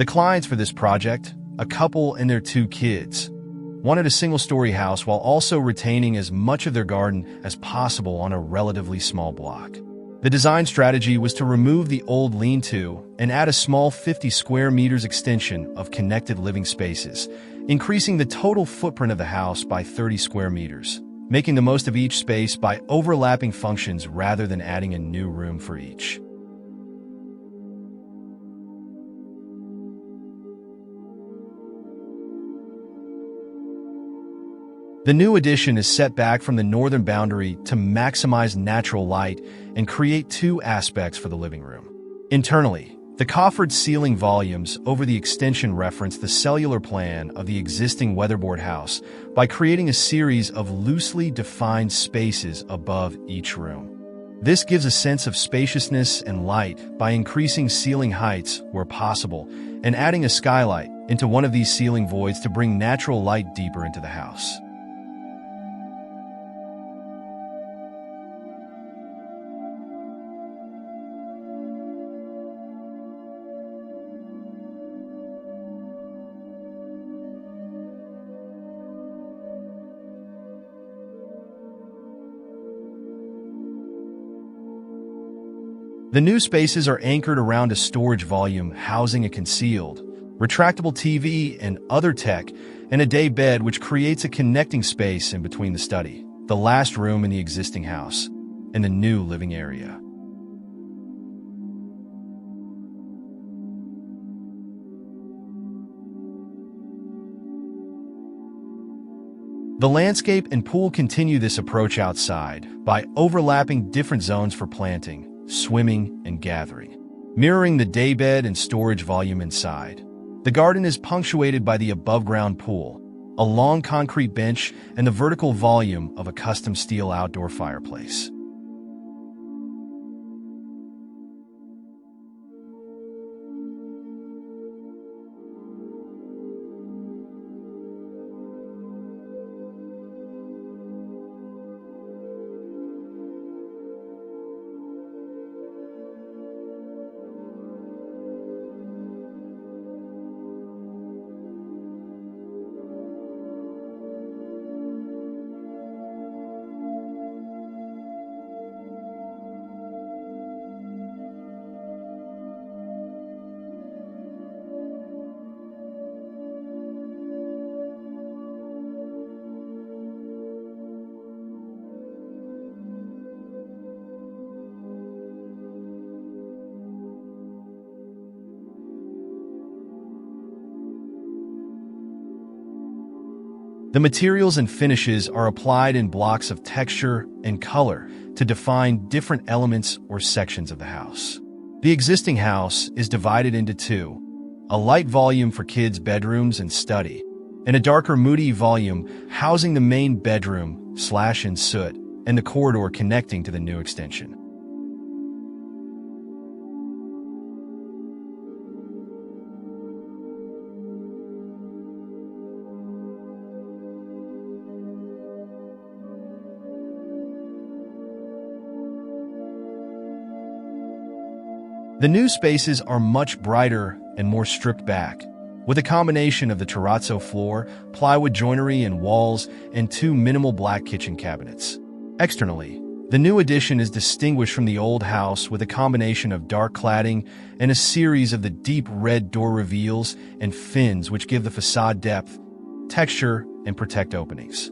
The clients for this project, a couple and their 2 kids, wanted a single-story house while also retaining as much of their garden as possible on a relatively small block. The design strategy was to remove the old lean-to and add a small 50 square meters extension of connected living spaces, increasing the total footprint of the house by 30 square meters, making the most of each space by overlapping functions rather than adding a new room for each. The new addition is set back from the northern boundary to maximize natural light and create 2 aspects for the living room. Internally, the coffered ceiling volumes over the extension reference the cellular plan of the existing weatherboard house by creating a series of loosely defined spaces above each room. This gives a sense of spaciousness and light by increasing ceiling heights where possible and adding a skylight into one of these ceiling voids to bring natural light deeper into the house. The new spaces are anchored around a storage volume housing a concealed, retractable TV and other tech, and a day bed which creates a connecting space in between the study, the last room in the existing house, and the new living area. The landscape and pool continue this approach outside by overlapping different zones for planting, swimming, and gathering, mirroring the daybed and storage volume inside. The garden is punctuated by the above-ground pool, a long concrete bench, and the vertical volume of a custom steel outdoor fireplace. The materials and finishes are applied in blocks of texture and color to define different elements or sections of the house. The existing house is divided into 2, a light volume for kids' bedrooms and study, and a darker moody volume housing the main bedroom/en suite and the corridor connecting to the new extension. The new spaces are much brighter and more stripped back, with a combination of the terrazzo floor, plywood joinery and walls, and 2 minimal black kitchen cabinets. Externally, the new addition is distinguished from the old house with a combination of dark cladding and a series of the deep red door reveals and fins which give the facade depth, texture, and protect openings.